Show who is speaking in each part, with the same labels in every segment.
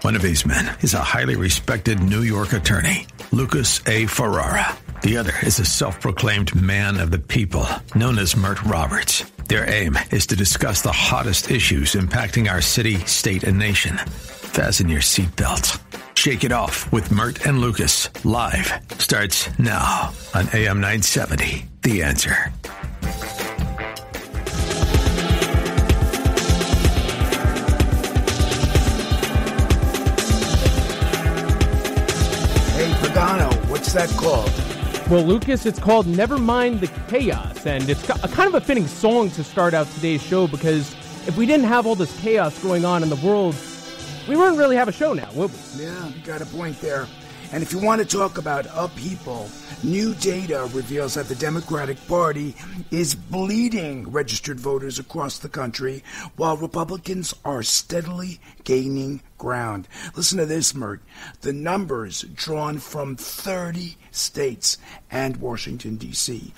Speaker 1: One of these men is a highly respected New York attorney, Lucas A. Ferrara. The other is a self-proclaimed man of the people, known as Mert Roberts. Their aim is to discuss the hottest issues impacting our city, state, and nation. Fasten your seatbelts. Shake It Off with Mert and Lucas, live, starts now on AM 970. The Answer.
Speaker 2: Hey, Pagano, what's that called?
Speaker 3: Well, Lucas, it's called Never Mind the Chaos, and it's a kind of a fitting song to start out today's show because if we didn't have all this chaos going on in the world, we wouldn't really have a show now, would we?
Speaker 2: Yeah, you got a point there. And if you want to talk about upheaval, new data reveals that the Democratic Party is bleeding registered voters across the country, while Republicans are steadily gaining ground. Listen to this, Mert. The numbers drawn from 30 states and Washington, D.C.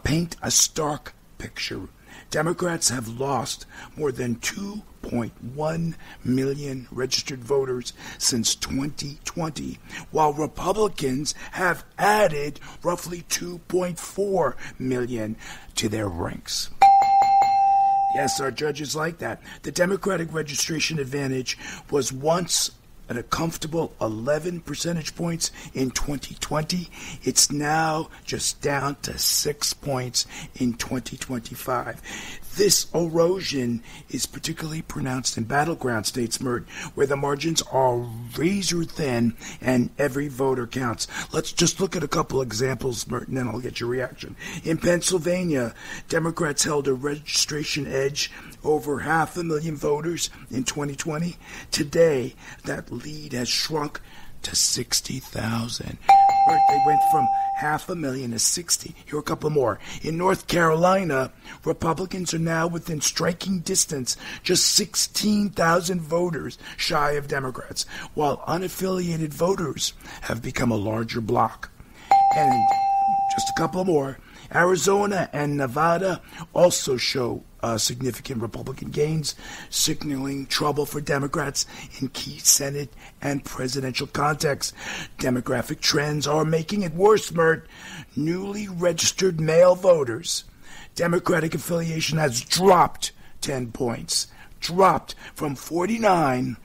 Speaker 2: Paint a stark picture. Democrats have lost more than 2.1 million registered voters since 2020, while Republicans have added roughly 2.4 million to their ranks. Yes, our judges like that. The Democratic registration advantage was once at a comfortable 11 percentage points in 2020. It's now just down to 6 points in 2025. This erosion is particularly pronounced in battleground states, Mert, where the margins are razor thin and every voter counts. Let's just look at a couple examples, Mert, and then I'll get your reaction. In Pennsylvania, Democrats held a registration edge over 500,000 voters in 2020. Today, that lead has shrunk to 60,000. They went from 500,000 to 60. Here are a couple more. In North Carolina, Republicans are now within striking distance, just 16,000 voters shy of Democrats, while unaffiliated voters have become a larger bloc. And just a couple more. Arizona and Nevada also show significant Republican gains, signaling trouble for Democrats in key Senate and presidential contexts. Demographic trends are making it worse, Mert. Newly registered male voters, Democratic affiliation has dropped 10 points, dropped from 49%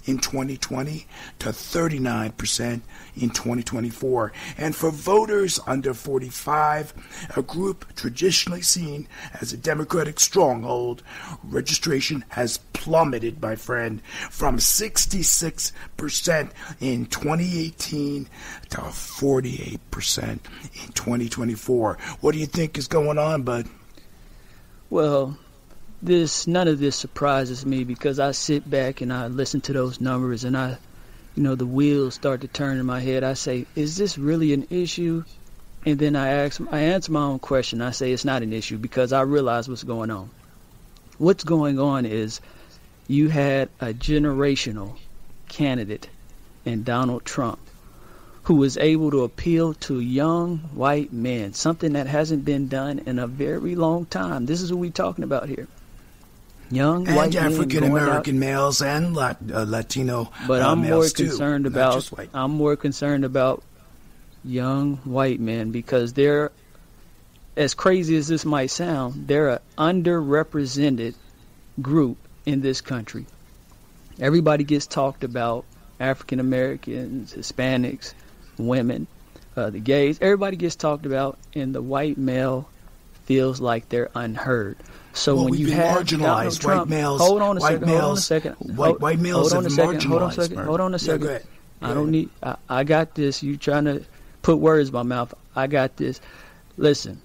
Speaker 2: in 2020 to 39% in 2024. And for voters under 45, a group traditionally seen as a Democratic stronghold, registration has plummeted, my friend, from 66% in 2018 to 48% in 2024. What do you think is going on, bud?
Speaker 4: Well, none of this surprises me because I sit back and I listen to those numbers and the wheels start to turn in my head. I say, is this really an issue? And then I answer my own question. I say it's not an issue because I realize what's going on. What's going on is you had a generational candidate in Donald Trump who was able to appeal to young white men, something that hasn't been done in a very long time. This is what we're talking about here. Young
Speaker 2: and
Speaker 4: white
Speaker 2: African American males and Latino
Speaker 4: but I'm
Speaker 2: males
Speaker 4: more
Speaker 2: too,
Speaker 4: concerned
Speaker 2: not
Speaker 4: about
Speaker 2: just white.
Speaker 4: I'm more concerned about young white men because they're, as crazy as this might sound, they're an underrepresented group in this country. Everybody gets talked about, African Americans, Hispanics, women, the gays. Everybody gets talked about, and the white male feels like they're unheard. So when you have
Speaker 2: marginalized
Speaker 4: Trump,
Speaker 2: white males,
Speaker 4: hold on a second.
Speaker 2: White males have marginalized.
Speaker 4: Hold on a second.
Speaker 2: Yeah,
Speaker 4: I don't need. I got this. You trying to put words in my mouth? I got this. Listen,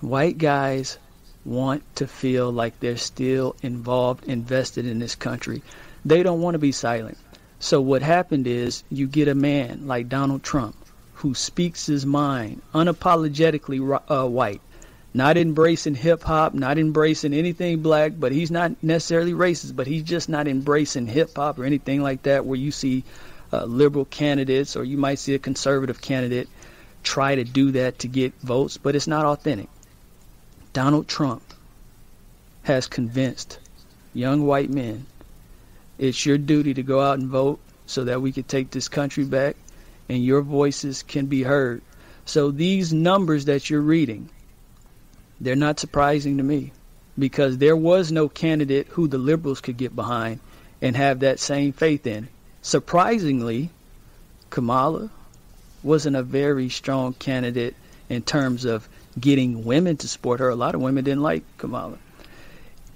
Speaker 4: white guys want to feel like they're still involved, invested in this country. They don't want to be silent. So what happened is you get a man like Donald Trump who speaks his mind, unapologetically white. Not embracing hip-hop, not embracing anything black, but he's not necessarily racist, but he's just not embracing hip-hop or anything like that where you see liberal candidates or you might see a conservative candidate try to do that to get votes, but it's not authentic. Donald Trump has convinced young white men It's your duty to go out and vote so that we can take this country back and your voices can be heard. So these numbers that you're reading, they're not surprising to me, because there was no candidate who the liberals could get behind and have that same faith in. Surprisingly, Kamala wasn't a very strong candidate in terms of getting women to support her. A lot of women didn't like Kamala.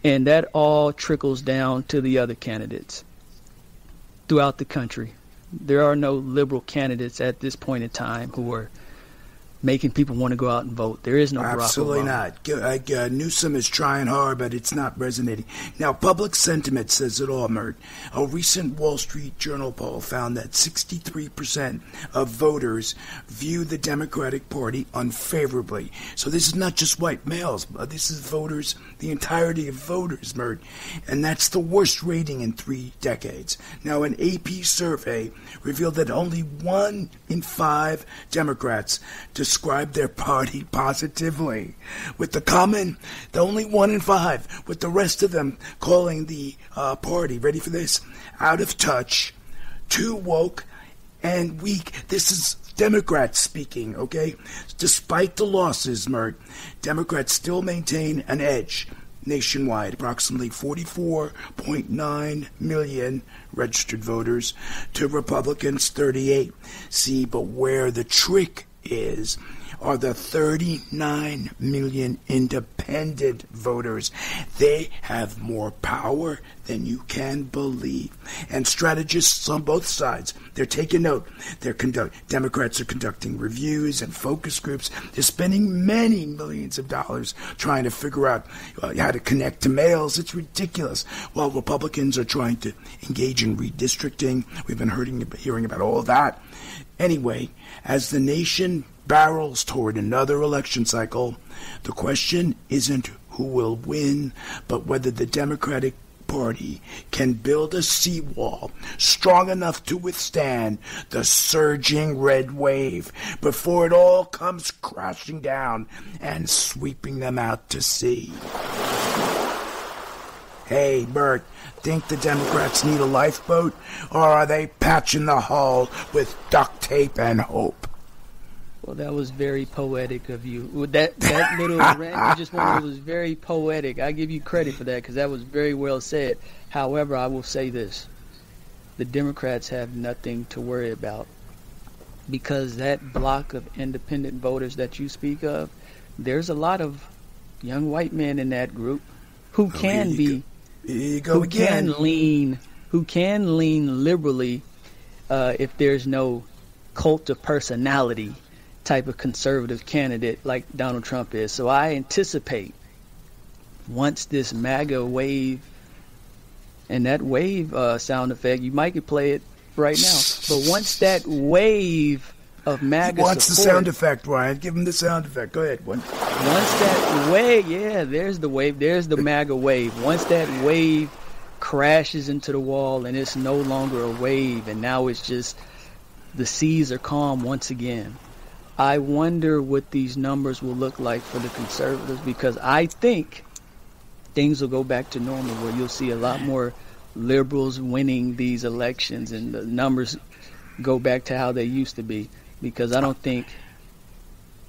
Speaker 4: And that all trickles down to the other candidates throughout the country. There are no liberal candidates at this point in time who are making people want to go out and vote. There is no Barack Obama.
Speaker 2: Absolutely not. Newsom is trying hard, but it's not resonating. Now, public sentiment says it all, Mert. A recent Wall Street Journal poll found that 63% of voters view the Democratic Party unfavorably. So this is not just white males. This is voters, the entirety of voters, Mert. And that's the worst rating in 3 decades. Now, an AP survey revealed that only 1 in 5 Democrats describe their party positively, with the only 1 in 5, with the rest of them calling the party, ready for this, out of touch, too woke, and weak. This is Democrats speaking, okay? Despite the losses, Mert, Democrats still maintain an edge nationwide, approximately 44.9 million registered voters to Republicans' 38. See, but where the trick is are the 39 million independent voters. They have more power than you can believe. And strategists on both sides, they're taking note. Democrats are conducting reviews and focus groups. They're spending many millions of dollars trying to figure out how to connect to males. It's ridiculous. While Republicans are trying to engage in redistricting. We've been hearing about all that. Anyway, as the nation barrels toward another election cycle, the question isn't who will win, but whether the Democratic Party can build a seawall strong enough to withstand the surging red wave before it all comes crashing down and sweeping them out to sea. Hey, Bert, think the Democrats need a lifeboat, or are they patching the hull with duct tape and hope?
Speaker 4: Well, that was very poetic of you. That little rant you just wanted was very poetic. I give you credit for that because that was very well said. However, I will say this. The Democrats have nothing to worry about because that block of independent voters that you speak of, there's a lot of young white men in that group who can lean liberally if there's no cult of personality type of conservative candidate like Donald Trump is. So I anticipate once this MAGA wave, and that wave sound effect, you might could play it right now, but once that wave of MAGA
Speaker 2: What's the sound effect, Ryan? Give him the sound effect. Go ahead.
Speaker 4: Once that wave, yeah, there's the wave. There's the MAGA wave. Once that wave crashes into the wall and it's no longer a wave and now it's just the seas are calm once again, I wonder what these numbers will look like for the conservatives, because I think things will go back to normal where you'll see a lot more liberals winning these elections and the numbers go back to how they used to be, because I don't think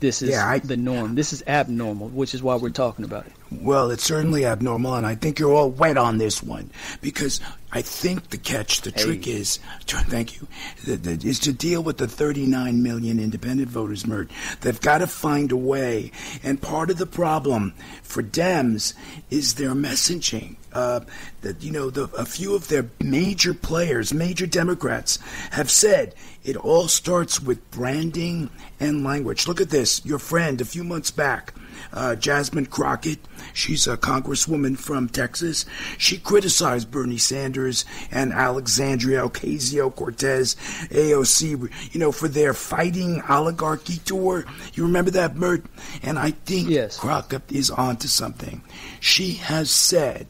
Speaker 4: this is the norm. This is abnormal, which is why we're talking about it.
Speaker 2: Well, it's certainly abnormal, and I think you're all wet on this one, because I think the trick is, thank you, is to deal with the 39 million independent voters, Mert. They've got to find a way, and part of the problem for Dems is their messaging. A few of their major players, major Democrats, have said it all starts with branding and language. Look at this. Your friend a few months back, Jasmine Crockett, she's a congresswoman from Texas. She criticized Bernie Sanders and Alexandria Ocasio-Cortez, AOC, for their fighting oligarchy tour. You remember that, Mert? And I think Crockett is onto something. She has said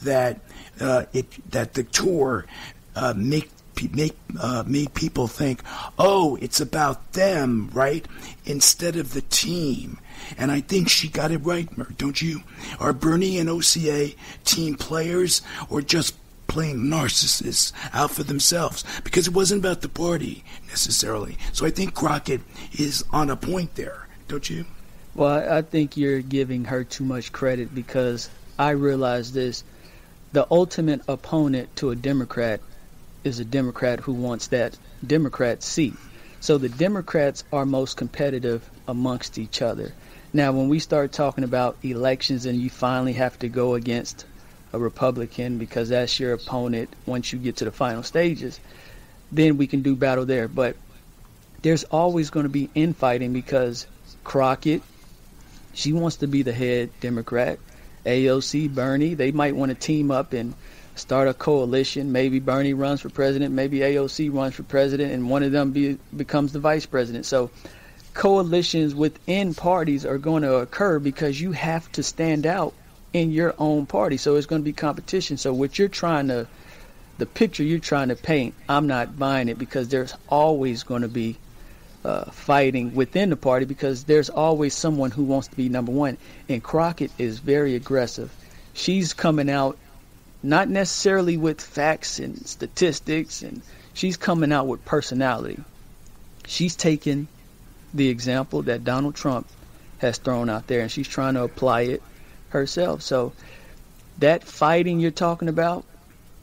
Speaker 2: that that the tour made people think, oh, it's about them, right, instead of the team. And I think she got it right, Mert, don't you? Are Bernie and OCA team players or just plain narcissists out for themselves, because it wasn't about the party necessarily. So I think Crockett is on a point there, don't you?
Speaker 4: Well, I think you're giving her too much credit, because I realize this. The ultimate opponent to a Democrat is a Democrat who wants that Democrat seat. So the Democrats are most competitive amongst each other. Now, when we start talking about elections and you finally have to go against a Republican because that's your opponent once you get to the final stages, then we can do battle there. But there's always going to be infighting, because Crockett, she wants to be the head Democrat. AOC, Bernie, they might want to team up and start a coalition. Maybe Bernie runs for president, maybe AOC runs for president, and one of them becomes the vice president. So coalitions within parties are going to occur because you have to stand out in your own party. So it's going to be competition. So what you're trying to, the picture you're trying to paint, I'm not buying it, because there's always going to be fighting within the party, because there's always someone who wants to be number one. And Crockett is very aggressive. She's coming out not necessarily with facts and statistics, and she's coming out with personality. She's taken the example that Donald Trump has thrown out there, and she's trying to apply it herself. So that fighting you're talking about,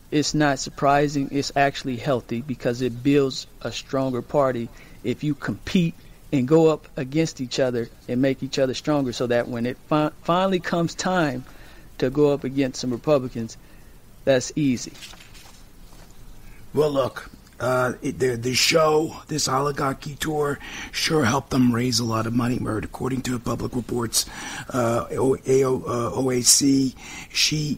Speaker 4: it's not surprising. It's actually healthy, because it builds a stronger party if you compete and go up against each other and make each other stronger, so that when it finally comes time to go up against some Republicans, that's easy.
Speaker 2: Well, look, the show, this oligarchy tour, sure helped them raise a lot of money, Mert. According to public reports, OAC, she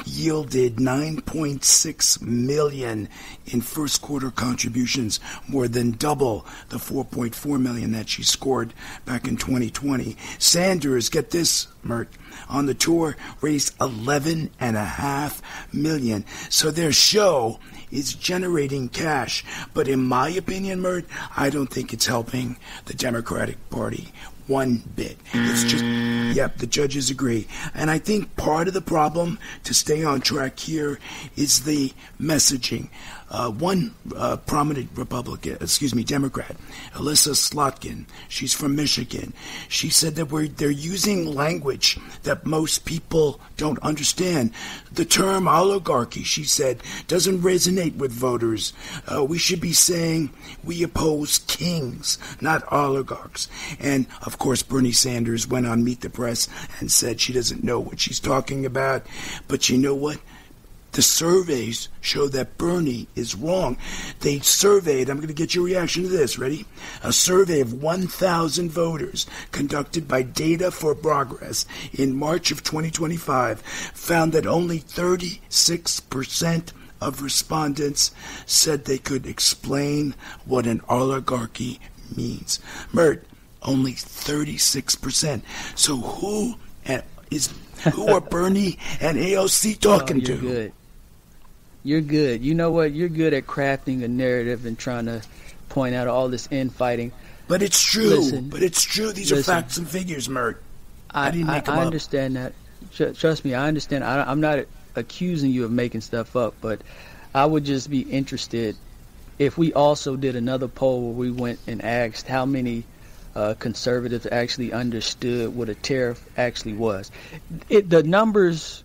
Speaker 2: yielded $9.6 million in first quarter contributions, more than double the $4.4 million that she scored back in 2020. Sanders, get this, Mert, on the tour raised $11.5 million. So their show is generating cash. But in my opinion, Mert, I don't think it's helping the Democratic Party one bit. It's just, yep, the judges agree. And I think part of the problem, to stay on track here, is the messaging. One prominent Democrat, Alyssa Slotkin, she's from Michigan. She said that they're using language that most people don't understand. The term oligarchy, she said, doesn't resonate with voters. We should be saying we oppose kings, not oligarchs. And, of course, Bernie Sanders went on Meet the Press and said she doesn't know what she's talking about. But you know what? The surveys show that Bernie is wrong. They surveyed, I'm going to get your reaction to this, ready? A survey of 1,000 voters conducted by Data for Progress in March of 2025 found that only 36% of respondents said they could explain what an oligarchy means. Mert, only 36%. So who are Bernie and AOC talking to?
Speaker 4: Good. You're good. You know what? You're good at crafting a narrative and trying to point out all this infighting.
Speaker 2: But it's true. These are facts and figures, Mert. I didn't make them up.
Speaker 4: I understand that. Trust me, I understand. I'm not accusing you of making stuff up, but I would just be interested if we also did another poll where we went and asked how many conservatives actually understood what a tariff actually was. The numbers...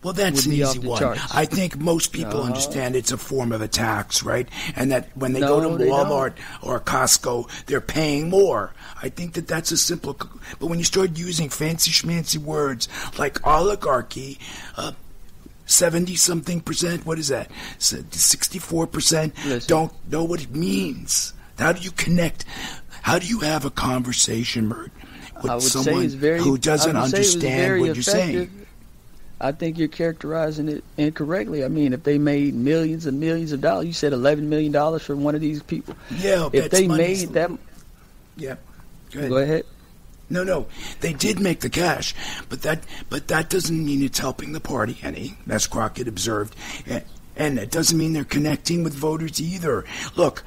Speaker 2: Well, that's an easy one. I think most people understand it's a form of a tax, right? And that when they go to Walmart or Costco, they're paying more. I think that that's a simple... But when you start using fancy schmancy words like oligarchy, 70-something percent, what is that? 64% don't know what it means. How do you connect? How do you have a conversation, Mert, with someone who doesn't understand what you're saying?
Speaker 4: I think you're characterizing it incorrectly. I mean, if they made millions and millions of dollars, you said $11 million for one of these people.
Speaker 2: Yeah,
Speaker 4: if they made that.
Speaker 2: Yeah,
Speaker 4: go ahead.
Speaker 2: No, they did make the cash, but that doesn't mean it's helping the party any. As Crockett observed, And it doesn't mean they're connecting with voters either. Look,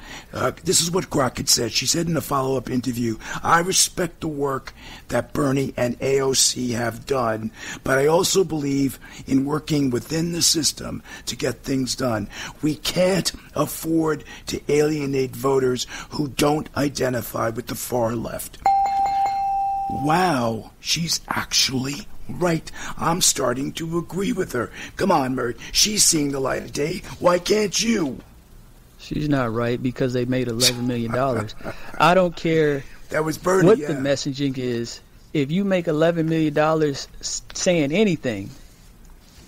Speaker 2: this is what Crockett said. She said in a follow-up interview, I respect the work that Bernie and AOC have done, but I also believe in working within the system to get things done. We can't afford to alienate voters who don't identify with the far left. Wow, she's actually right. I'm starting to agree with her. Come on, Mert. She's seeing the light of day. Why can't you?
Speaker 4: She's not right because they made $11 million. I don't care
Speaker 2: that was Bernie,
Speaker 4: what the messaging is. If you make $11 million saying anything,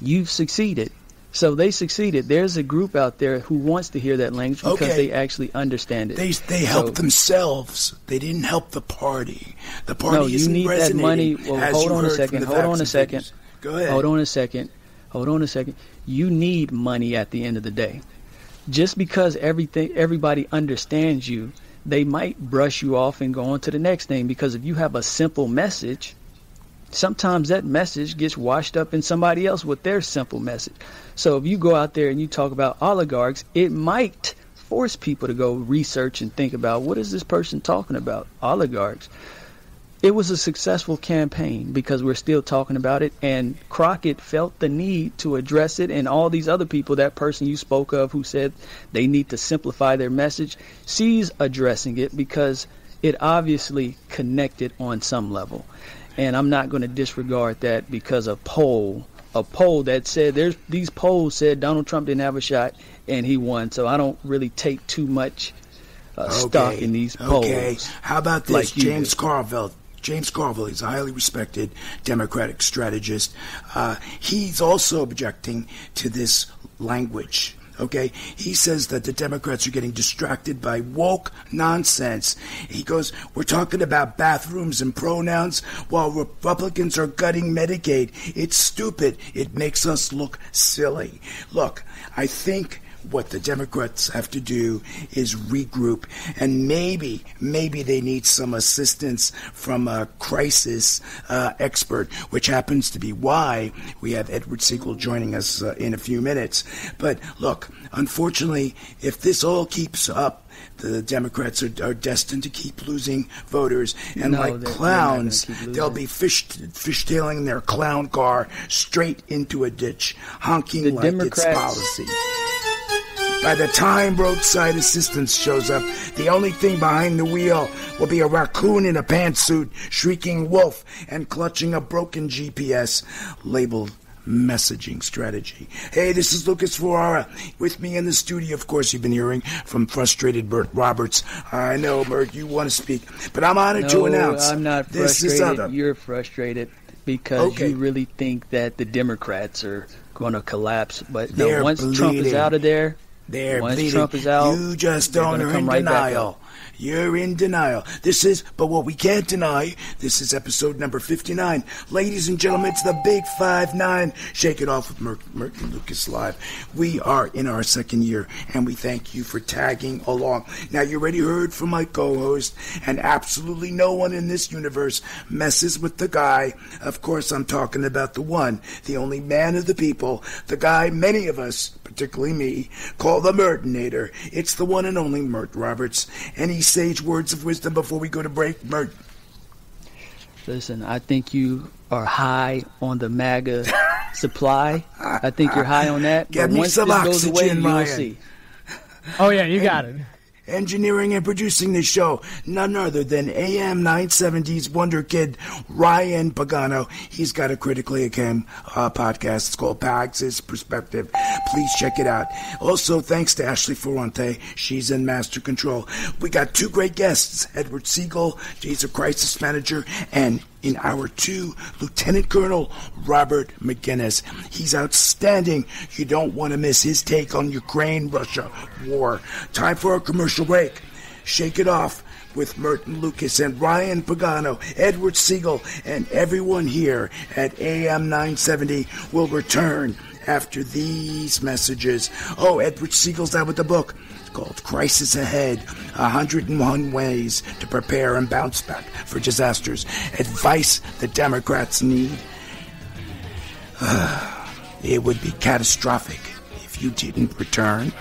Speaker 4: you've succeeded. So they succeeded. There's a group out there who wants to hear that language because they actually understand it.
Speaker 2: They helped themselves. They didn't help the party. The party
Speaker 4: no, you need that money. Well, hold on a second. Go ahead. Hold on a second. You need money at the end of the day. Just because everybody understands you, they might brush you off and go on to the next thing. Because if you have a simple message, sometimes that message gets washed up in somebody else with their simple message. So if you go out there and you talk about oligarchs, it might force people to go research and think about, what is this person talking about? Oligarchs. It was a successful campaign because we're still talking about it, and Crockett felt the need to address it, and all these other people, that person you spoke of who said they need to simplify their message, she's addressing it because it obviously connected on some level. And I'm not going to disregard that because a poll that said these polls said Donald Trump didn't have a shot and he won. So I don't really take too much stock in these polls.
Speaker 2: Okay. How about this? Like James Carville. James Carville is a highly respected Democratic strategist. He's also objecting to this language. Okay, he says that the Democrats are getting distracted by woke nonsense. He goes, we're talking about bathrooms and pronouns while Republicans are gutting Medicaid. It's stupid. It makes us look silly. Look, I think what the Democrats have to do is regroup, and maybe they need some assistance from a crisis expert, which happens to be why we have Edward Segal joining us in a few minutes. But look, unfortunately, if this all keeps up, the Democrats are destined to keep losing voters, and like clowns, they'll be fishtailing their clown car straight into a ditch, honking like it's policy. By the time roadside assistance shows up, the only thing behind the wheel will be a raccoon in a pantsuit, shrieking wolf, and clutching a broken GPS labeled messaging strategy. Hey, this is Lucas Ferrara. With me in the studio, of course, you've been hearing from frustrated Mert Roberts. I know, Mert, you want to speak, but I'm honored to announce.
Speaker 4: I'm not frustrated. You're frustrated because you really think that the Democrats are going to collapse. But no, once Trump is out of there,
Speaker 2: once
Speaker 4: Trump is out,
Speaker 2: you just don't are in denial. You're in denial. But what we can't deny, this is episode number 59. Ladies and gentlemen, it's the Big 5-9. Shake it off with Mert and Lucas Live. We are in our second year, and we thank you for tagging along. Now, you already heard from my co-host, and absolutely no one in this universe messes with the guy. Of course, I'm talking about the one, the only man of the people, the guy many of us, particularly me, call the Mertinator. It's the one and only Mert Roberts. Any sage words of wisdom before we go to break, Mert?
Speaker 4: Listen, I think you are high on the MAGA supply. I think you're high on that.
Speaker 2: Get me some oxygen, Ryan.
Speaker 4: You'll see.
Speaker 3: Oh, yeah, you got it.
Speaker 2: Engineering and producing the show, none other than AM 970's Wonder Kid, Ryan Pagano. He's got a critically acclaimed podcast. It's called Pags' Perspective. Please check it out. Also, thanks to Ashley Ferrante. She's in master control. We got two great guests, Edward Segal, he's a crisis manager, and in Hour 2, Lieutenant Colonel Robert McGinnis. He's outstanding. You don't want to miss his take on Ukraine-Russia war. Time for a commercial break. Shake it off with Merton Lucas and Ryan Pagano, Edward Segal, and everyone here at AM 970 will return after these messages. Oh, Edward Segal's out with the book. Called Crisis Ahead, 101 Ways to Prepare and Bounce Back for Disasters. Advice the Democrats need. It would be catastrophic if if you didn't return?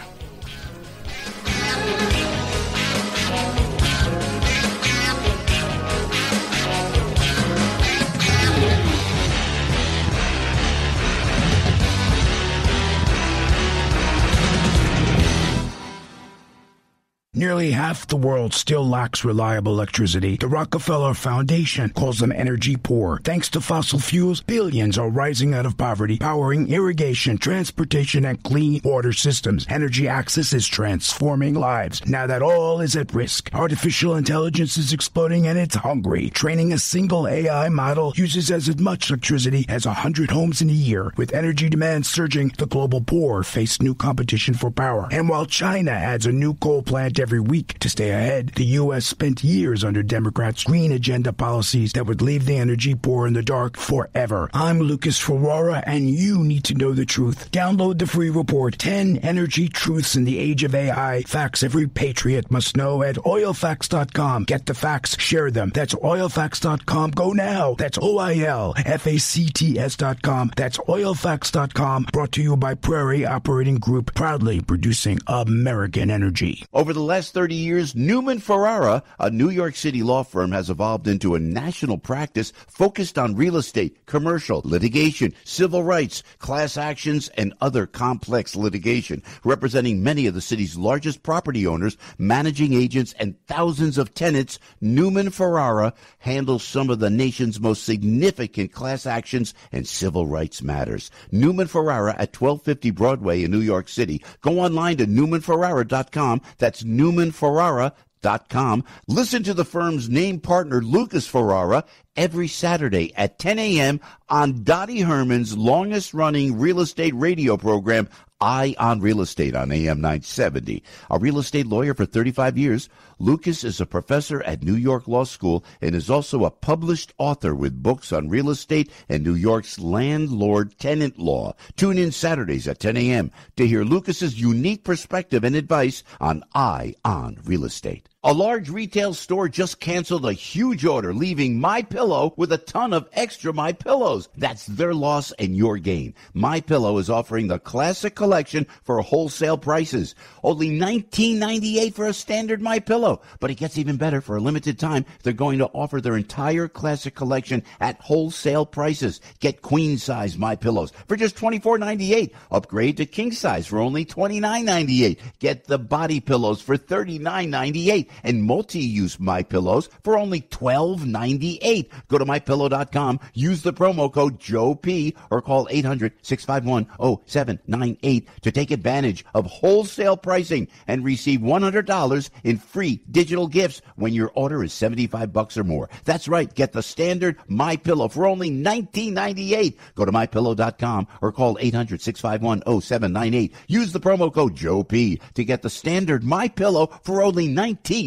Speaker 2: Nearly half the world still lacks reliable electricity. The Rockefeller Foundation calls them energy poor. Thanks to fossil fuels, billions are rising out of poverty, powering irrigation, transportation, and clean water systems. Energy access is transforming lives. Now that all is at risk, artificial intelligence is exploding and it's hungry. Training a single AI model uses as much electricity as 100 homes in a year. With energy demand surging, the global poor face new competition for power. And while China adds a new coal plant every week to stay ahead, the U.S. spent years under Democrats' green agenda policies that would leave the energy poor in the dark forever. I'm Lucas Ferrara, and you need to know the truth. Download the free report, 10 Energy Truths in the Age of AI. Facts every patriot must know at oilfacts.com. Get the facts, share them. That's oilfacts.com. Go now. That's OILFACTS.com. That's oilfacts.com. Brought to you by Prairie Operating Group, proudly producing American energy.
Speaker 5: Over the last 30 years, Newman Ferrara, a New York City law firm, has evolved into a national practice focused on real estate, commercial, litigation, civil rights, class actions, and other complex litigation, representing many of the city's largest property owners, managing agents, and thousands of tenants. Newman Ferrara handles some of the nation's most significant class actions and civil rights matters. Newman Ferrara at 1250 Broadway in New York City. Go online to newmanferrara.com. That's newmanferrara.com. Listen to the firm's name partner, Lucas Ferrara, every Saturday at 10 a.m. on Dottie Herman's longest-running real estate radio program, Eye on Real Estate on AM 970. A real estate lawyer for 35 years, Lucas is a professor at New York Law School and is also a published author with books on real estate and New York's landlord-tenant law. Tune in Saturdays at 10 a.m. to hear Lucas's unique perspective and advice on Eye on Real Estate. A large retail store just canceled a huge order, leaving MyPillow with a ton of extra MyPillows. That's their loss and your gain. MyPillow is offering the classic collection for wholesale prices. Only $19.98 for a standard MyPillow. But it gets even better. For a limited time, they're going to offer their entire classic collection at wholesale prices. Get queen-size MyPillows for just $24.98. Upgrade to king size for only $29.98. Get the body pillows for $39.98. And multi-use MyPillows for only $12.98. Go to MyPillow.com, use the promo code JOEP, or call 800-651-0798 to take advantage of wholesale pricing and receive $100 in free digital gifts when your order is $75 or more. That's right, get the standard MyPillow for only $19.98. Go to MyPillow.com or call 800-651-0798. Use the promo code JOEP to get the standard MyPillow for only $19.98.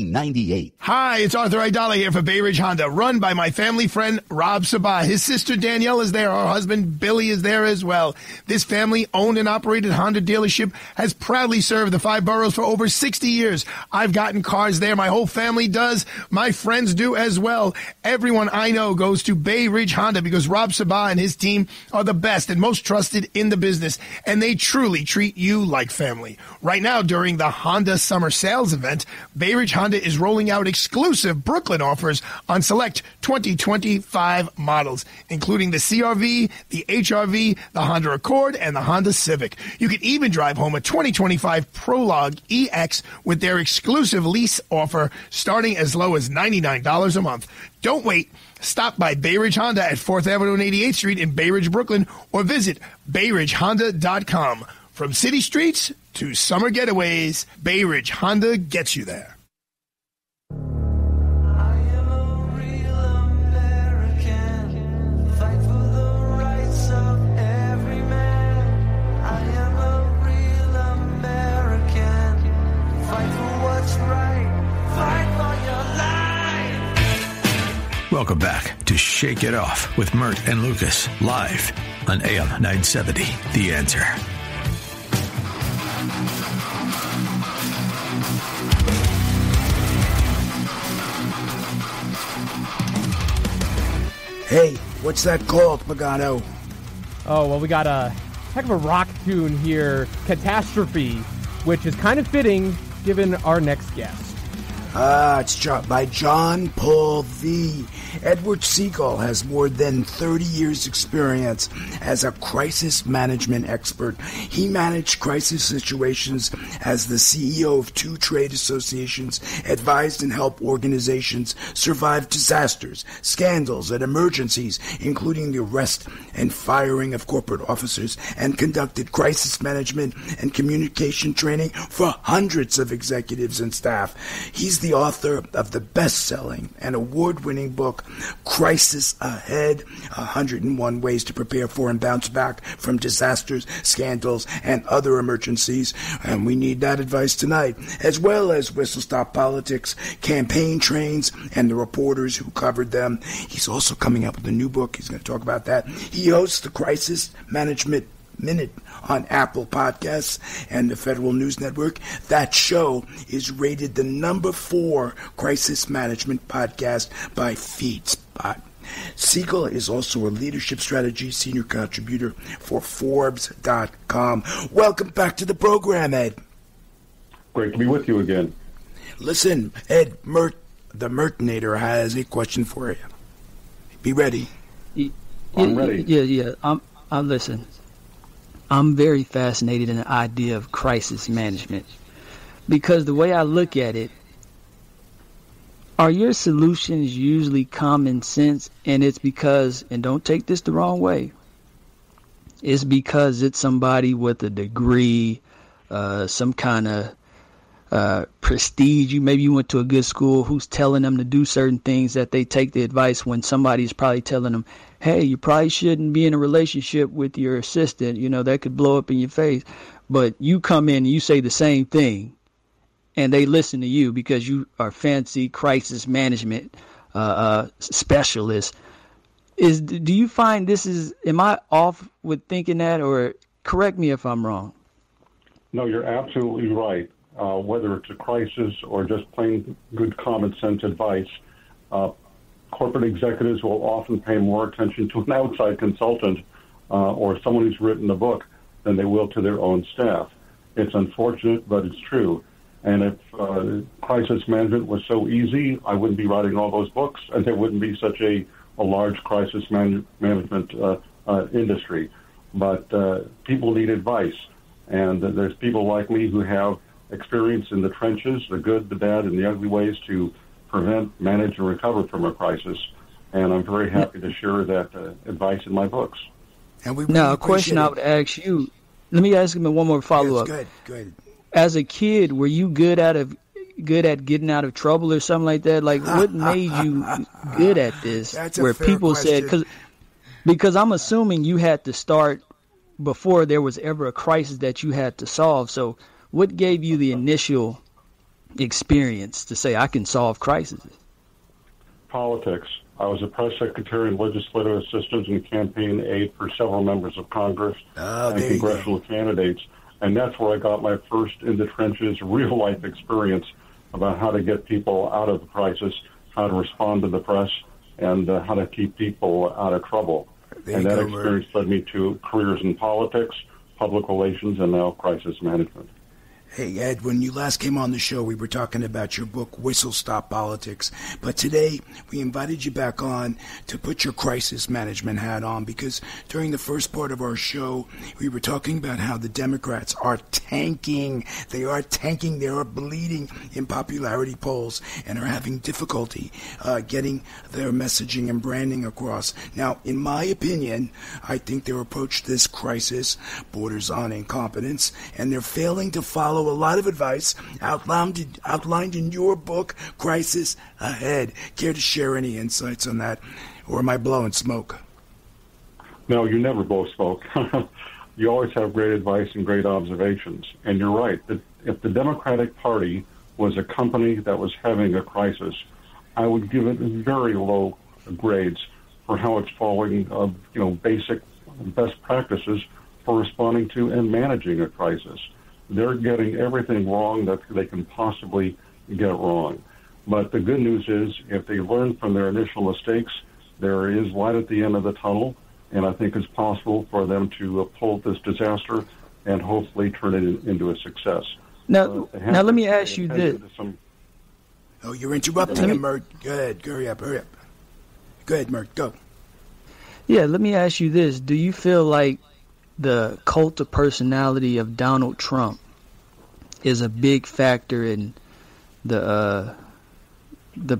Speaker 6: Hi, it's Arthur Aidala here for Bay Ridge Honda, run by my family friend Rob Sabah. His sister Danielle is there. Her husband Billy is there as well. This family-owned and operated Honda dealership has proudly served the 5 boroughs for over 60 years. I've gotten cars there. My whole family does. My friends do as well. Everyone I know goes to Bay Ridge Honda because Rob Sabah and his team are the best and most trusted in the business, and they truly treat you like family. Right now, during the Honda Summer Sales event, Bay Ridge Honda is rolling out exclusive Brooklyn offers on select 2025 models, including the CR-V, the HR-V, the Honda Accord, and the Honda Civic. You can even drive home a 2025 Prologue EX with their exclusive lease offer starting as low as $99 a month. Don't wait. Stop by Bay Ridge Honda at 4th Avenue and 88th Street in Bay Ridge, Brooklyn, or visit BayRidgeHonda.com. From city streets to summer getaways, Bay Ridge Honda gets you there.
Speaker 1: Welcome back to Shake It Off with Mert and Lucas, live on AM 970, The Answer.
Speaker 2: Hey, what's that called, Pagano?
Speaker 3: Oh, well, we got heck of a rock tune here, Catastrophe, which is kind of fitting given our next guest.
Speaker 2: It's by John Paul V. Edward Segal has more than 30 years' experience as a crisis management expert. He managed crisis situations as the CEO of 2 trade associations, advised and helped organizations survive disasters, scandals, and emergencies, including the arrest and firing of corporate officers, and conducted crisis management and communication training for hundreds of executives and staff. He's the author of the best-selling and award-winning book, Crisis Ahead, 101 Ways to Prepare for and Bounce Back from Disasters, Scandals, and Other Emergencies. And we need that advice tonight, as well as Whistle Stop Politics, campaign trains, and the reporters who covered them. He's also coming up with a new book. He's going to talk about that. He hosts the Crisis Management Minute on Apple Podcasts and the Federal News Network. That show is rated the number 4 crisis management podcast by FeedSpot. Segal is also a leadership strategy senior contributor for Forbes.com. Welcome back to the program, Ed.
Speaker 7: Great to be with you again.
Speaker 2: Listen, Ed, the Mertonator has a question for you. Be ready.
Speaker 7: I'm ready.
Speaker 4: Yeah. I'm listen. I'm very fascinated in the idea of crisis management because the way I look at it, are your solutions usually common sense? And it's because, and don't take this the wrong way, it's because it's somebody with a degree, some kind of prestige. Maybe you went to a good school who's telling them to do certain things that they take the advice when somebody's probably telling them, hey, you probably shouldn't be in a relationship with your assistant, that could blow up in your face. But you come in and you say the same thing and they listen to you because you are fancy crisis management specialist. Do you find am I off with thinking that, or correct me if I'm wrong?
Speaker 7: No, you're absolutely right. Whether it's a crisis or just plain good common sense advice, corporate executives will often pay more attention to an outside consultant or someone who's written a book than they will to their own staff. It's unfortunate, but it's true. And if crisis management was so easy, I wouldn't be writing all those books, and there wouldn't be such a large crisis management industry. But people need advice, and there's people like me who have experience in the trenches, the good, the bad, and the ugly ways to prevent, manage, and recover from a crisis. And I'm very happy to share that advice in my books.
Speaker 2: And we really
Speaker 4: now, a question I would ask you, let me ask him one more follow-up.
Speaker 2: Yes, good.
Speaker 4: As a kid, were you good at getting out of trouble or something like that? Like, what made you good at this?
Speaker 2: That's a
Speaker 4: where
Speaker 2: fair
Speaker 4: people
Speaker 2: question.
Speaker 4: said, because I'm assuming you had to start before there was ever a crisis that you had to solve. So what gave you the initial experience to say, I can solve crises?
Speaker 7: Politics. I was a press secretary and legislative assistant and campaign aide for several members of Congress and congressional candidates. And that's where I got my first in the trenches, real-life experience about how to get people out of the crisis, how to respond to the press, and how to keep people out of trouble. And that experience led me to careers in politics, public relations, and now crisis management.
Speaker 2: Hey, Ed, when you last came on the show, we were talking about your book, Whistle Stop Politics. But today, we invited you back on to put your crisis management hat on, because during the first part of our show, we were talking about how the Democrats are tanking. They are tanking. They are bleeding in popularity polls and are having difficulty getting their messaging and branding across. Now, in my opinion, I think their approach to this crisis borders on incompetence, and they're failing to follow a lot of advice outlined in your book, Crisis Ahead. Care to share any insights on that, or am I blowing smoke?
Speaker 7: No, you never blow smoke. You always have great advice and great observations. And you're right. If the Democratic Party was a company that was having a crisis, I would give it very low grades for how it's following basic best practices for responding to and managing a crisis. They're getting everything wrong that they can possibly get wrong. But the good news is, if they learn from their initial mistakes, there is light at the end of the tunnel, and I think it's possible for them to pull this disaster and hopefully turn it into a success.
Speaker 4: Now let me ask you this.
Speaker 2: Oh, you're interrupting him, Mert. Go ahead. Hurry up. Go ahead, Mert. Go.
Speaker 4: Yeah, let me ask you this. Do you feel like the cult of personality of Donald Trump is a big factor in the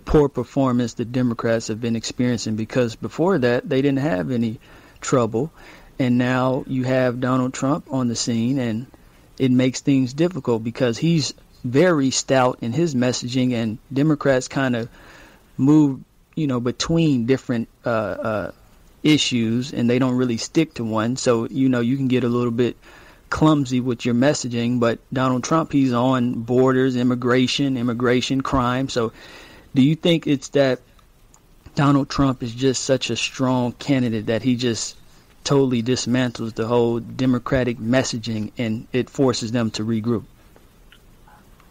Speaker 4: poor performance the Democrats have been experiencing? Because before that, they didn't have any trouble, and now you have Donald Trump on the scene, and it makes things difficult because he's very stout in his messaging, and Democrats kind of move, between different issues, and they don't really stick to one. So, you can get a little bit clumsy with your messaging. But Donald Trump, he's on borders, immigration, crime. So do you think it's that Donald Trump is just such a strong candidate that he just totally dismantles the whole Democratic messaging and it forces them to regroup?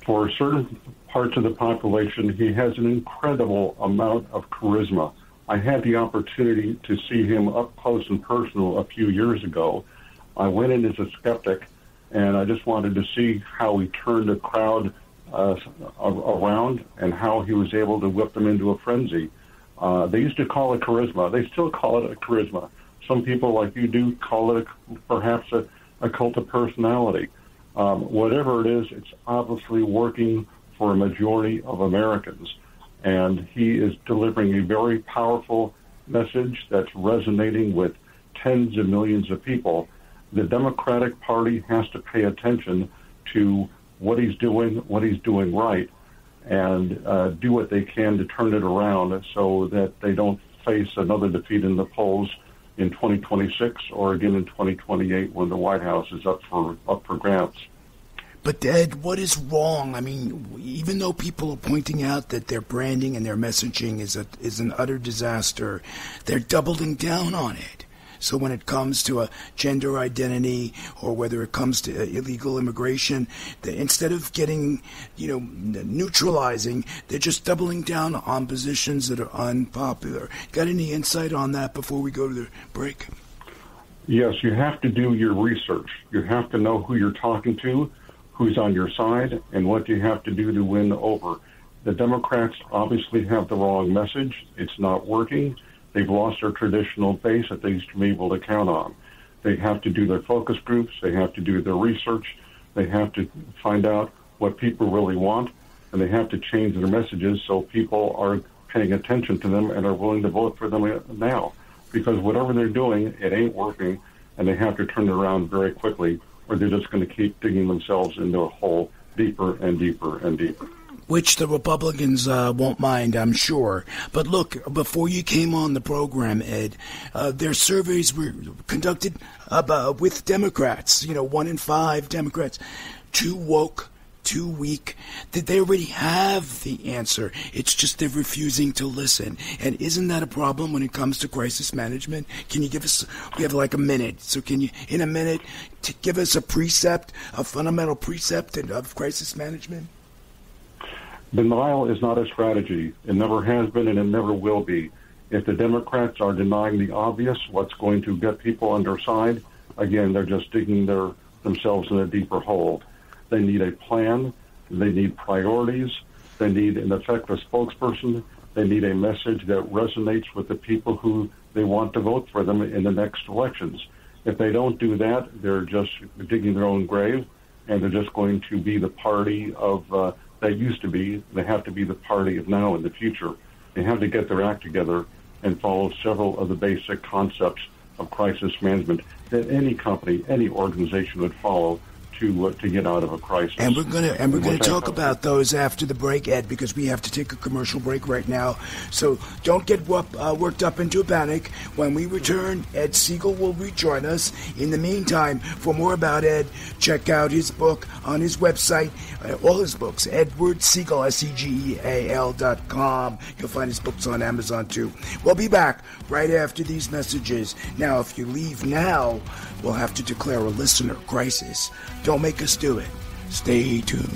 Speaker 7: For certain parts of the population, he has an incredible amount of charisma. I had the opportunity to see him up close and personal a few years ago. I went in as a skeptic, and I just wanted to see how he turned a crowd around and how he was able to whip them into a frenzy. They used to call it charisma. They still call it a charisma. Some people, like you do, call it perhaps a cult of personality. Whatever it is, it's obviously working for a majority of Americans. And he is delivering a very powerful message that's resonating with tens of millions of people. The Democratic Party has to pay attention to what he's doing right, and do what they can to turn it around so that they don't face another defeat in the polls in 2026 or again in 2028 when the White House is up for grabs.
Speaker 2: But Ed, what is wrong? I mean, even though people are pointing out that their branding and their messaging is an utter disaster, they're doubling down on it. So when it comes to a gender identity or whether it comes to illegal immigration, instead of getting, neutralizing, they're just doubling down on positions that are unpopular. Got any insight on that before we go to the break?
Speaker 7: Yes, you have to do your research. You have to know who you're talking to, who's on your side, and what you have to do to win over. The Democrats obviously have the wrong message. It's not working. They've lost their traditional base that they used to be able to count on. They have to do their focus groups. They have to do their research. They have to find out what people really want, and they have to change their messages so people are paying attention to them and are willing to vote for them now. Because whatever they're doing, it ain't working, and they have to turn it around very quickly, or they're just going to keep digging themselves into a hole deeper and deeper and deeper.
Speaker 2: Which the Republicans won't mind, I'm sure. But look, before you came on the program, Ed, their surveys were conducted with Democrats, 1 in 5 Democrats, too woke, too weak. They already have the answer. It's just they're refusing to listen. And isn't that a problem when it comes to crisis management? Can you give us, we have like a minute, so can you, in a minute, give us a precept, a fundamental precept of crisis management?
Speaker 7: Denial is not a strategy. It never has been and it never will be. If the Democrats are denying the obvious, what's going to get people on their side, again, they're just digging themselves in a deeper hole. They need a plan. They need priorities. They need an effective spokesperson. They need a message that resonates with the people who they want to vote for them in the next elections. If they don't do that, they're just digging their own grave, and they're just going to be the party of they used to be. They have to be the party of now and the future. They have to get their act together and follow several of the basic concepts of crisis management that any company, any organization would follow to get out of a crisis.
Speaker 2: And we're gonna talk about those after the break, Ed, because we have to take a commercial break right now. So don't get worked up into a panic. When we return, Ed Segal will rejoin us. In the meantime, for more about Ed, check out his book on his website. All his books, Edward Segal, SEGEAL.com. You'll find his books on Amazon too. We'll be back right after these messages. Now, if you leave now, we'll have to declare a listener crisis. Don't make us do it. Stay tuned.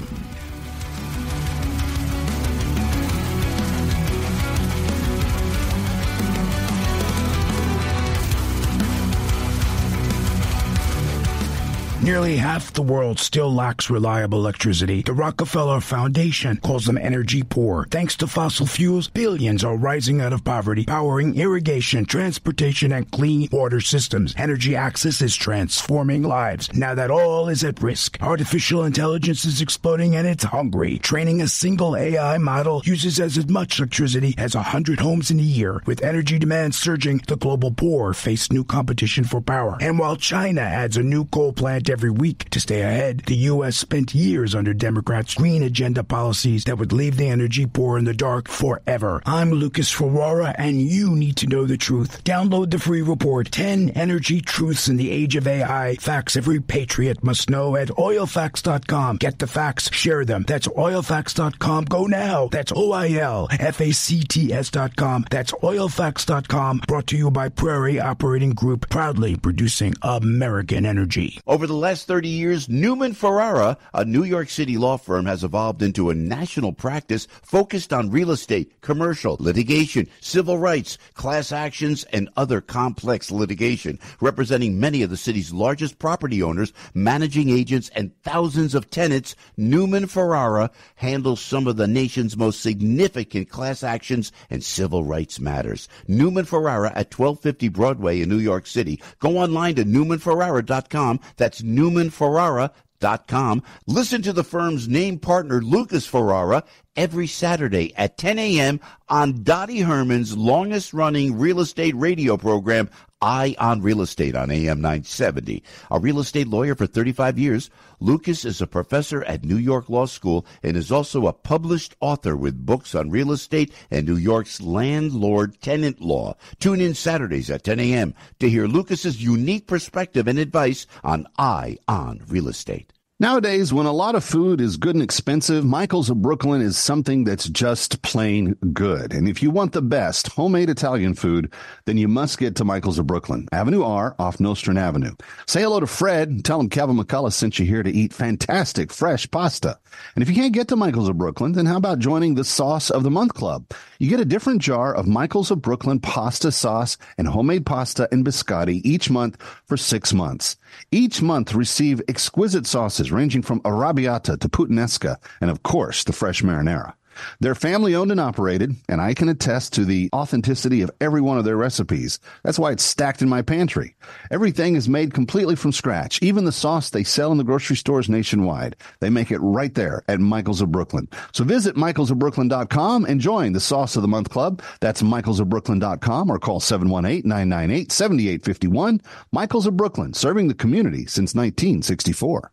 Speaker 2: Nearly half the world still lacks reliable electricity. The Rockefeller Foundation calls them energy poor. Thanks to fossil fuels, billions are rising out of poverty, powering irrigation, transportation, and clean water systems. Energy access is transforming lives. Now that all is at risk, artificial intelligence is exploding and it's hungry. Training a single AI model uses as much electricity as 100 homes in a year. With energy demand surging, the global poor face new competition for power. And while China adds a new coal plant every week to stay ahead, the U.S. spent years under Democrats' green agenda policies that would leave the energy poor in the dark forever. I'm Lucas Ferrara, and you need to know the truth. Download the free report, 10 Energy Truths in the Age of AI, Facts Every Patriot Must Know, at oilfacts.com. Get the facts, share them. That's oilfacts.com. Go now. That's OILFACTS.com. That's oilfacts.com. Brought to you by Prairie Operating Group, proudly producing American energy.
Speaker 5: Over the last 30 years, Newman Ferrara, a New York City law firm, has evolved into a national practice focused on real estate, commercial, litigation, civil rights, class actions, and other complex litigation, representing many of the city's largest property owners, managing agents, and thousands of tenants. Newman Ferrara handles some of the nation's most significant class actions and civil rights matters. Newman Ferrara at 1250 Broadway in New York City. Go online to newmanferrara.com. That's newmanferrara.com. Listen to the firm's name partner, Lucas Ferrara, every Saturday at 10 a.m. on Dottie Herman's longest-running real estate radio program, Eye on Real Estate, on AM 970. A real estate lawyer for 35 years, Lucas is a professor at New York Law School and is also a published author with books on real estate and New York's landlord-tenant law. Tune in Saturdays at 10 a.m. to hear Lucas's unique perspective and advice on Eye on Real Estate.
Speaker 8: Nowadays, when a lot of food is good and expensive, Michael's of Brooklyn is something that's just plain good. And if you want the best homemade Italian food, then you must get to Michael's of Brooklyn, Avenue R off Nostrand Avenue. Say hello to Fred and tell him Kevin McCullough sent you here to eat fantastic fresh pasta. And if you can't get to Michael's of Brooklyn, then how about joining the Sauce of the Month Club? You get a different jar of Michael's of Brooklyn pasta sauce and homemade pasta and biscotti each month for 6 months. Each month, receive exquisite sauces ranging from arrabbiata to puttanesca and, of course, the fresh marinara. They're family-owned and operated, and I can attest to the authenticity of every one of their recipes. That's why it's stacked in my pantry. Everything is made completely from scratch. Even the sauce they sell in the grocery stores nationwide. They make it right there at Michael's of Brooklyn. So visit michaelsofbrooklyn.com and join the Sauce of the Month Club. That's michaelsofbrooklyn.com or call 718-998-7851. Michael's of Brooklyn, serving the community since 1964.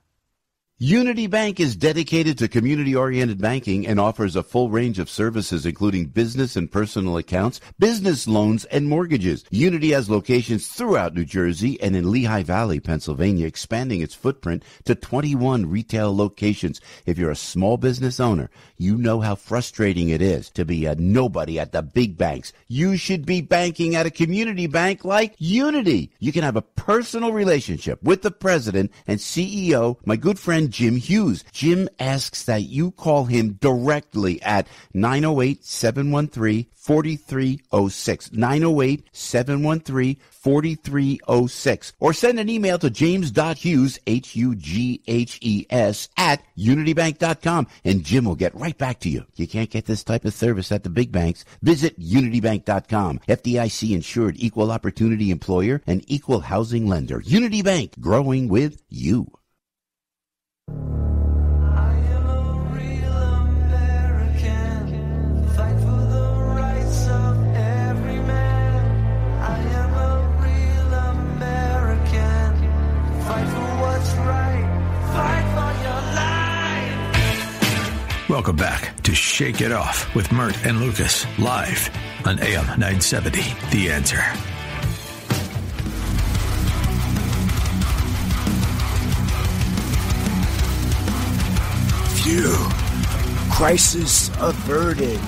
Speaker 5: Unity Bank is dedicated to community-oriented banking and offers a full range of services, including business and personal accounts, business loans, and mortgages. Unity has locations throughout New Jersey and in Lehigh Valley, Pennsylvania, expanding its footprint to 21 retail locations. If you're a small business owner, you know how frustrating it is to be a nobody at the big banks. You should be banking at a community bank like Unity. You can have a personal relationship with the president and CEO, my good friend Jim Hughes. Jim asks that you call him directly at 908-713-4306. 908-713-4306. Or send an email to james.hughes, Hughes, at unitybank.com, and Jim will get right back to you. You can't get this type of service at the big banks. Visit unitybank.com. FDIC insured, equal opportunity employer, and equal housing lender. Unity Bank, growing with you.
Speaker 1: Welcome back to Shake It Off with Mert and Lucas, live on AM 970, The Answer.
Speaker 2: Phew. Crisis averted.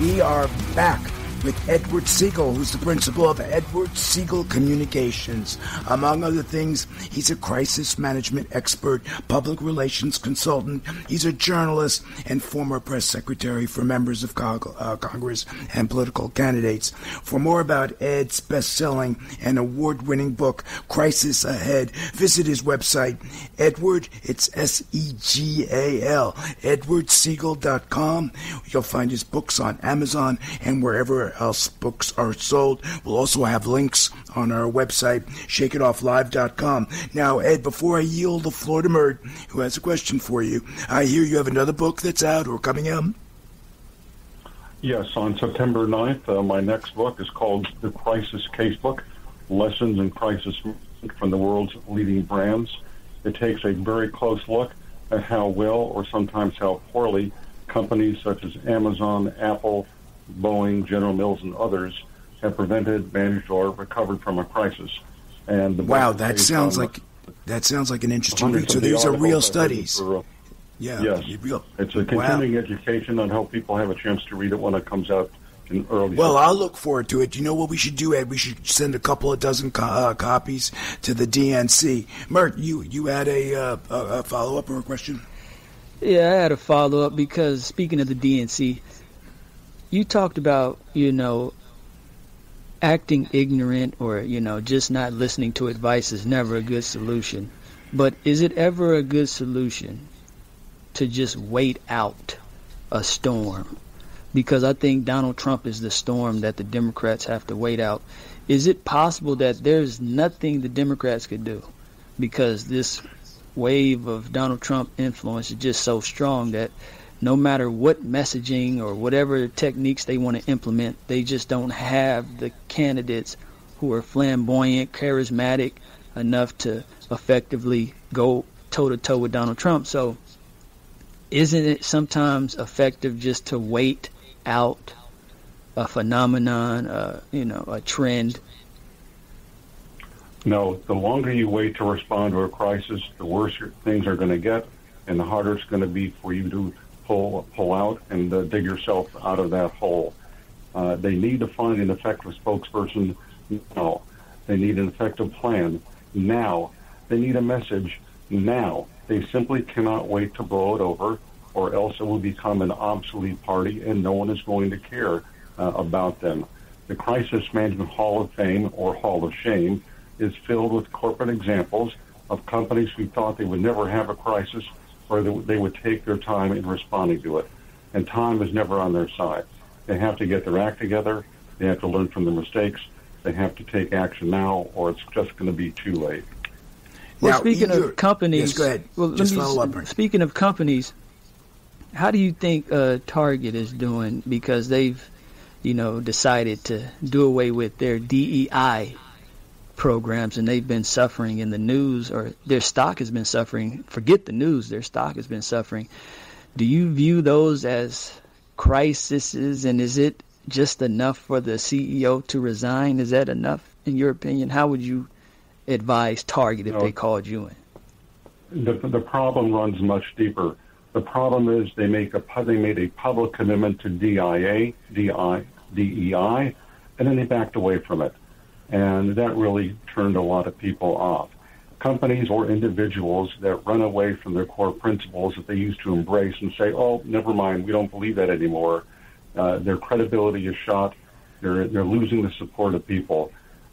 Speaker 2: We are back with Edward Segal, who's the principal of Edward Segal Communications. Among other things, he's a crisis management expert, public relations consultant. He's a journalist and former press secretary for members of Congress and political candidates. For more about Ed's best-selling and award-winning book, Crisis Ahead, visit his website, Edward, it's S-E-G-A-L, edwardsegal.com. You'll find his books on Amazon and wherever else books are sold. We'll also have links on our website, shakeitofflive.com. Now, Ed, before I yield the floor to Mert, who has a question for you, I hear you have another book that's out or coming out?
Speaker 7: Yes, on September 9th, my next book is called The Crisis Casebook, Lessons in Crisis from the World's Leading Brands. It takes a very close look at how well or sometimes how poorly companies such as Amazon, Apple, Boeing, General Mills, and others have prevented, managed, or recovered from a crisis. And
Speaker 2: wow, that sounds like an interesting read. So these are real studies.
Speaker 7: Yes, it's a continuing education on how people have a chance to read it when it comes out in early.
Speaker 2: Well, I'll look forward to it. You know what we should do, Ed? We should send a couple of dozen copies to the DNC. Mert, you had a follow-up or a question?
Speaker 4: Yeah, I had a follow-up because speaking of the DNC, you talked about, acting ignorant or, just not listening to advice is never a good solution. But is it ever a good solution to just wait out a storm? Because I think Donald Trump is the storm that the Democrats have to wait out. Is it possible that there's nothing the Democrats could do because this wave of Donald Trump influence is just so strong that no matter what messaging or whatever techniques they want to implement, they just don't have the candidates who are flamboyant, charismatic enough to effectively go toe-to-toe with Donald Trump. So isn't it sometimes effective just to wait out a phenomenon, a trend?
Speaker 7: No, the longer you wait to respond to a crisis, the worse things are going to get, and the harder it's going to be for you to pull out and dig yourself out of that hole. They need to find an effective spokesperson now. They need an effective plan now. They need a message now. They simply cannot wait to blow it over, or else it will become an obsolete party and no one is going to care about them. The Crisis Management Hall of Fame, or Hall of Shame, is filled with corporate examples of companies who thought they would never have a crisis or they would take their time in responding to it. And time is never on their side. They have to get their act together. They have to learn from their mistakes. They have to take action now, or it's just going to be too late.
Speaker 4: Well, speaking of companies,
Speaker 2: yes, go ahead.
Speaker 4: Well,
Speaker 2: just follow up.
Speaker 4: Speaking of companies, how do you think Target is doing? Because they've, decided to do away with their DEI programs, and they've been suffering in the news, or their stock has been suffering. Forget the news, their stock has been suffering. Do you view those as crises, and is it just enough for the CEO to resign? Is that enough, in your opinion? How would you advise Target if they called you in?
Speaker 7: The problem runs much deeper. The problem is they made a public commitment to DEI, and then they backed away from it. And that really turned a lot of people off. Companies or individuals that run away from their core principles that they used to embrace and say, oh, never mind, we don't believe that anymore. Their credibility is shot. They're losing the support of people.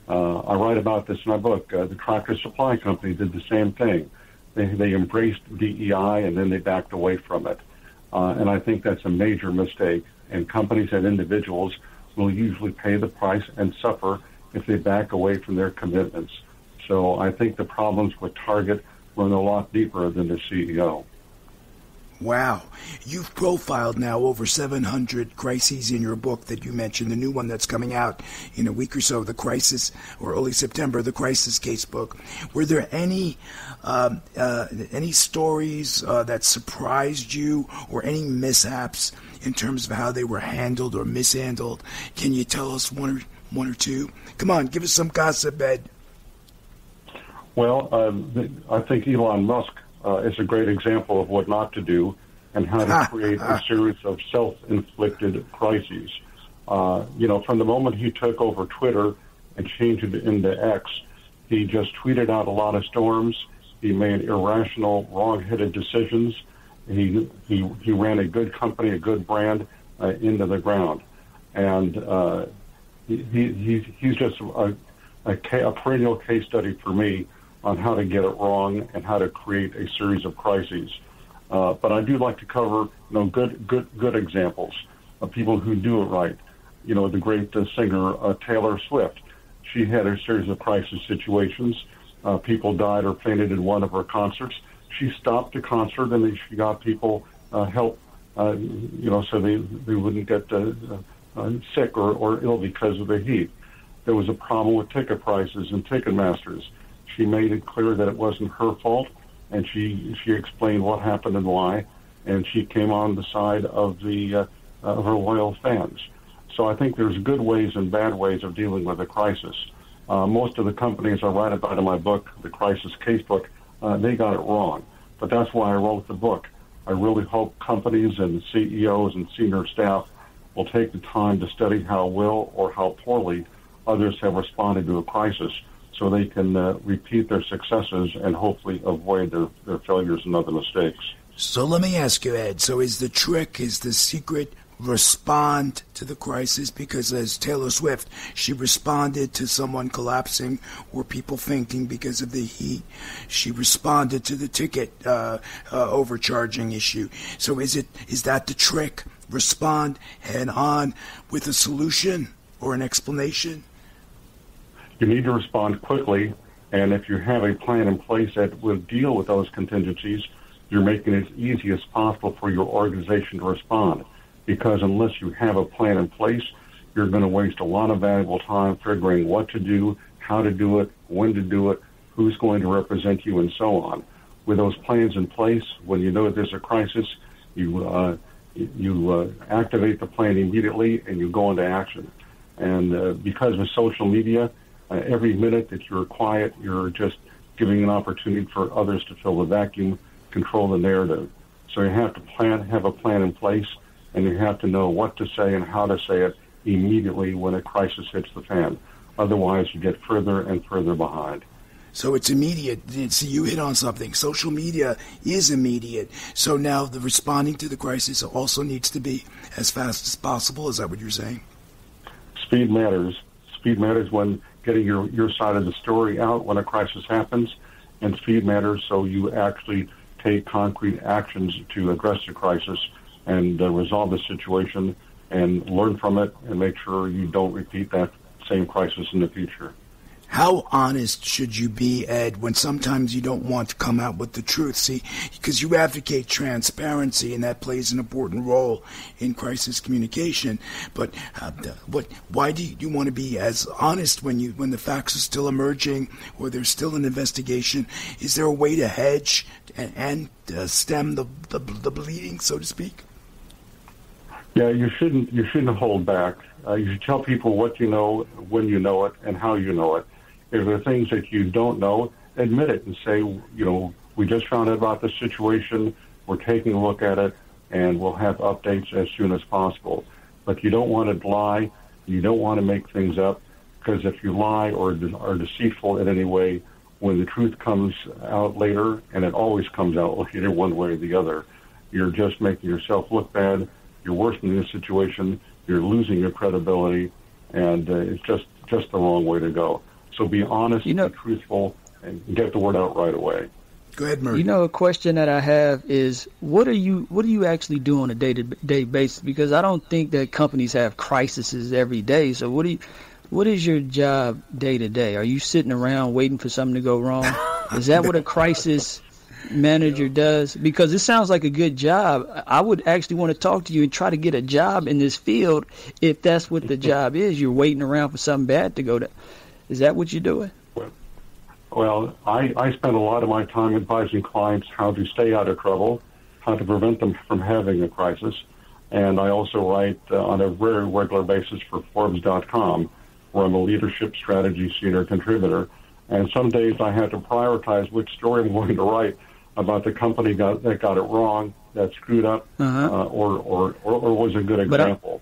Speaker 7: I write about this in my book. The Crockett Supply Company did the same thing. They embraced DEI and then they backed away from it. And I think that's a major mistake. And companies and individuals will usually pay the price and suffer if they back away from their commitments. So I think the problems with Target run a lot deeper than the CEO.
Speaker 2: Wow. You've profiled now over 700 crises in your book that you mentioned, the new one that's coming out in a week or so, The Crisis, or early September, The Crisis Casebook. Were there any stories that surprised you, or any mishaps in terms of how they were handled or mishandled? Can you tell us one or two? Come on, give us some gossip, Ed.
Speaker 7: Well, I think Elon Musk is a great example of what not to do and how to create a series of self-inflicted crises. From the moment he took over Twitter and changed it into X, he just tweeted out a lot of storms. He made irrational, wrong-headed decisions. He ran a good company, a good brand into the ground. And he's just a perennial case study for me on how to get it wrong and how to create a series of crises. But I do like to cover, good examples of people who do it right. The great singer Taylor Swift. She had a series of crisis situations. People died or fainted in one of her concerts. She stopped the concert and she got people help, so they wouldn't get sick or ill because of the heat. There was a problem with ticket prices and Ticketmasters. She made it clear that it wasn't her fault, and she explained what happened and why, and she came on the side of of her loyal fans. So I think there's good ways and bad ways of dealing with a crisis. Most of the companies I write about in my book, The Crisis Casebook, they got it wrong. But that's why I wrote the book. I really hope companies and CEOs and senior staff will take the time to study how well or how poorly others have responded to a crisis so they can repeat their successes and hopefully avoid their failures and other mistakes.
Speaker 2: So let me ask you, Ed, so is the secret respond to the crisis? Because as Taylor Swift, she responded to someone collapsing or people fainting because of the heat. She responded to the ticket overcharging issue. So is that the trick? Respond head on with a solution or an explanation?
Speaker 7: You need to respond quickly, and if you have a plan in place that will deal with those contingencies, you're making it as easy as possible for your organization to respond. Because unless you have a plan in place, you're going to waste a lot of valuable time figuring what to do, how to do it, when to do it, who's going to represent you, and so on. With those plans in place, when you know there's a crisis, you activate the plan immediately and you go into action. And because of social media, every minute that you're quiet, you're just giving an opportunity for others to fill the vacuum, control the narrative. So you have to have a plan in place, and you have to know what to say and how to say it immediately when a crisis hits the fan. Otherwise, you get further and further behind.
Speaker 2: So it's immediate. See, you hit on something. Social media is immediate. So now the responding to the crisis also needs to be as fast as possible. Is that what you're saying?
Speaker 7: Speed matters. Speed matters when getting your side of the story out when a crisis happens, and speed matters so you actually take concrete actions to address the crisis and resolve the situation and learn from it and make sure you don't repeat that same crisis in the future.
Speaker 2: How honest should you be, Ed, when sometimes you don't want to come out with the truth? See, because you advocate transparency, and that plays an important role in crisis communication. But why do you want to be as honest when the facts are still emerging or there's still an investigation? Is there a way to hedge and stem the bleeding, so to speak?
Speaker 7: Yeah, you shouldn't hold back. You should tell people what you know, when you know it, and how you know it. If there are things that you don't know, admit it and say, we just found out about this situation, we're taking a look at it, and we'll have updates as soon as possible. But you don't want to lie, you don't want to make things up, because if you lie or are deceitful in any way, when the truth comes out later, and it always comes out later one way or the other, you're just making yourself look bad, you're worsening the situation, you're losing your credibility, and it's just the wrong way to go. So be honest, be truthful, and get the word out right away.
Speaker 2: Go ahead, Murray.
Speaker 4: A question that I have is, what do you actually do on a day-to-day basis? Because I don't think that companies have crises every day. So what is your job day to day? Are you sitting around waiting for something to go wrong? Is that what a crisis manager does? Because it sounds like a good job. I would actually want to talk to you and try to get a job in this field if that's what the job is. You're waiting around for something bad to go to. Is that what you're doing?
Speaker 7: Well, I spend a lot of my time advising clients how to stay out of trouble, how to prevent them from having a crisis. And I also write on a very regular basis for Forbes.com, where I'm a leadership strategy senior contributor. And some days I have to prioritize which story I'm going to write about the company that got it wrong, that screwed up, or was a good example.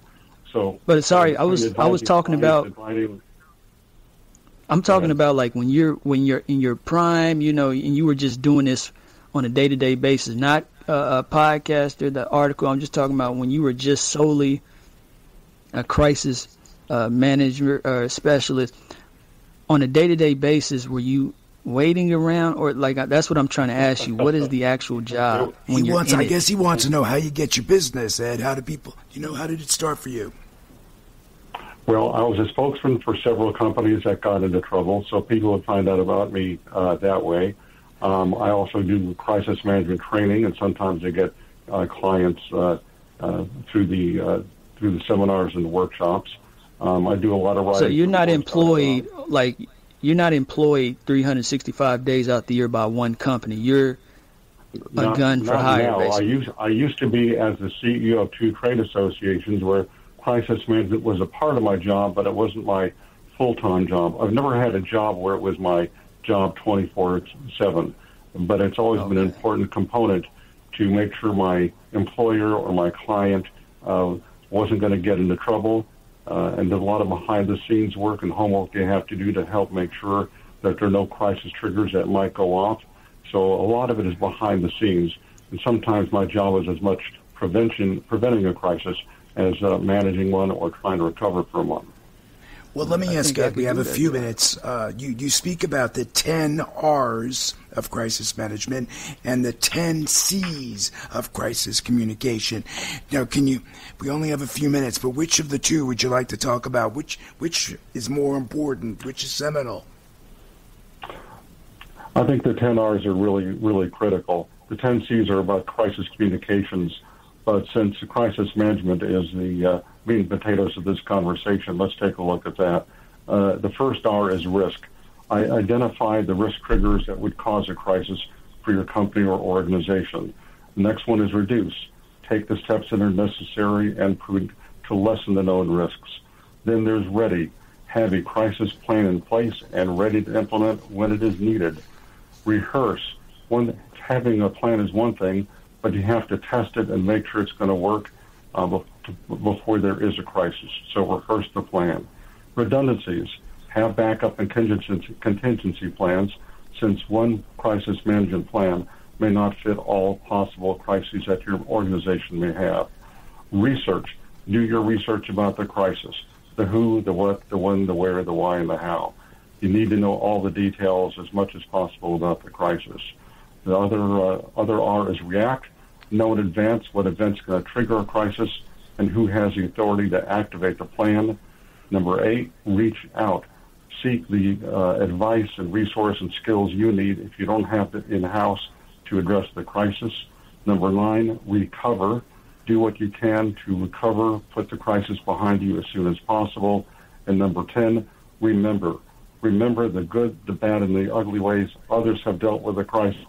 Speaker 7: So,
Speaker 4: but sorry, I was talking about. I'm talking about like when you're in your prime, you know, and you were just doing this on a day-to-day basis, not a podcaster, the article. I'm just talking about when you were just solely a crisis manager or specialist on a day-to-day basis. Were you waiting around, or like that's what I'm trying to ask you? What is the actual job when you're in it?
Speaker 2: I guess he wants to know how you get your business, Ed. How do people, how did it start for you?
Speaker 7: Well, I was a spokesman for several companies that got into trouble, so people would find out about me that way. I also do crisis management training, and sometimes I get clients through the seminars and workshops. I do a lot of writing.
Speaker 4: So you're not employed, you're not employed 365 days out the year by one company. You're a gun for hire.
Speaker 7: Now. I used to be as the CEO of 2 trade associations where crisis management was a part of my job, but it wasn't my full-time job. I've never had a job where it was my job 24/7, but it's always been an important component to make sure my employer or my client wasn't going to get into trouble. And there's a lot of behind-the-scenes work and homework they have to do to help make sure that there are no crisis triggers that might go off. So a lot of it is behind the scenes, and sometimes my job is as much preventing a crisis as managing one or trying to recover from one.
Speaker 2: Well, let me ask Ed, we have a few minutes. You speak about the 10 R's of crisis management and the 10 C's of crisis communication. Now, we only have a few minutes, but which of the two would you like to talk about? Which is more important? Which is seminal?
Speaker 7: I think the 10 R's are really, really critical. The 10 C's are about crisis communications. But since crisis management is the meat and potatoes of this conversation, let's take a look at that. The first R is risk. I identify the risk triggers that would cause a crisis for your company or organization. The next one is reduce. Take the steps that are necessary and to lessen the known risks. Then there's ready. Have a crisis plan in place and ready to implement when it is needed. Rehearse. Having a plan is one thing, but you have to test it and make sure it's going to work before there is a crisis. So rehearse the plan. Redundancies. Have backup and contingency plans, since one crisis management plan may not fit all possible crises that your organization may have. Research. Do your research about the crisis. The who, the what, the when, the where, the why, and the how. You need to know all the details as much as possible about the crisis. The other R is react. Know in advance what event's going to trigger a crisis and who has the authority to activate the plan. Number 8, reach out. Seek the advice and resource and skills you need if you don't have it in-house to address the crisis. Number 9, recover. Do what you can to recover, put the crisis behind you as soon as possible. And number 10, remember. Remember the good, the bad, and the ugly ways others have dealt with the crisis.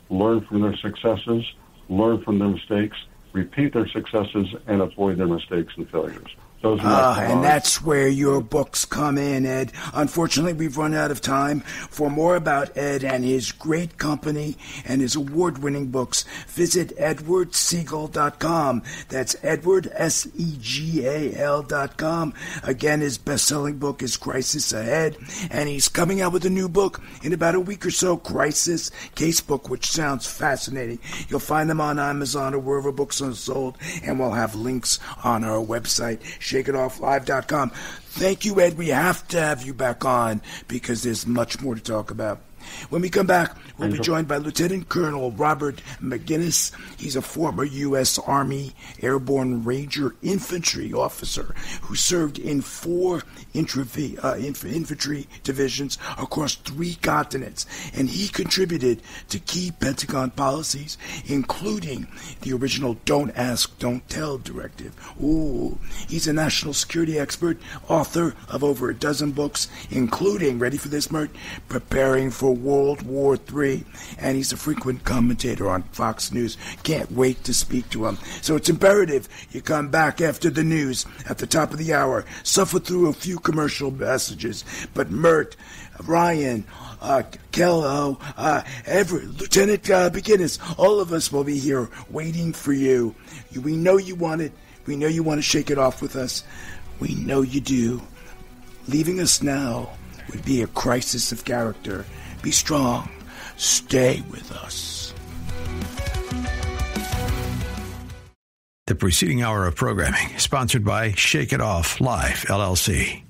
Speaker 7: Learn from their successes, learn from their mistakes, repeat their successes, and avoid their mistakes and failures.
Speaker 2: And that's where your books come in, Ed. Unfortunately, we've run out of time. For more about Ed and his great company and his award-winning books, visit edwardsegal.com. That's Edward, Segal.com. Again, his best-selling book is Crisis Ahead, and he's coming out with a new book in about a week or so, Crisis Casebook, which sounds fascinating. You'll find them on Amazon or wherever books are sold, and we'll have links on our website, ShakeItOffLive.com. Thank you, Ed. We have to have you back on because there's much more to talk about. When we come back, we'll be joined by Lieutenant Colonel Robert McGinnis. He's a former U.S. Army Airborne Ranger infantry officer who served in 4 infantry divisions across 3 continents, and he contributed to key Pentagon policies, including the original Don't Ask, Don't Tell directive. Ooh, he's a national security expert, author of over a dozen books, including, ready for this, Mert, Preparing for World War III, and he's a frequent commentator on Fox News. Can't wait to speak to him. So it's imperative you come back after the news at the top of the hour. Suffer through a few commercial messages, but Mert, Ryan, Kello, Lieutenant McGinnis, all of us will be here waiting for you. We know you want it. We know you want to shake it off with us. We know you do. Leaving us now would be a crisis of character. Be strong. Stay with us.
Speaker 1: The preceding hour of programming, sponsored by Shake It Off Live, LLC.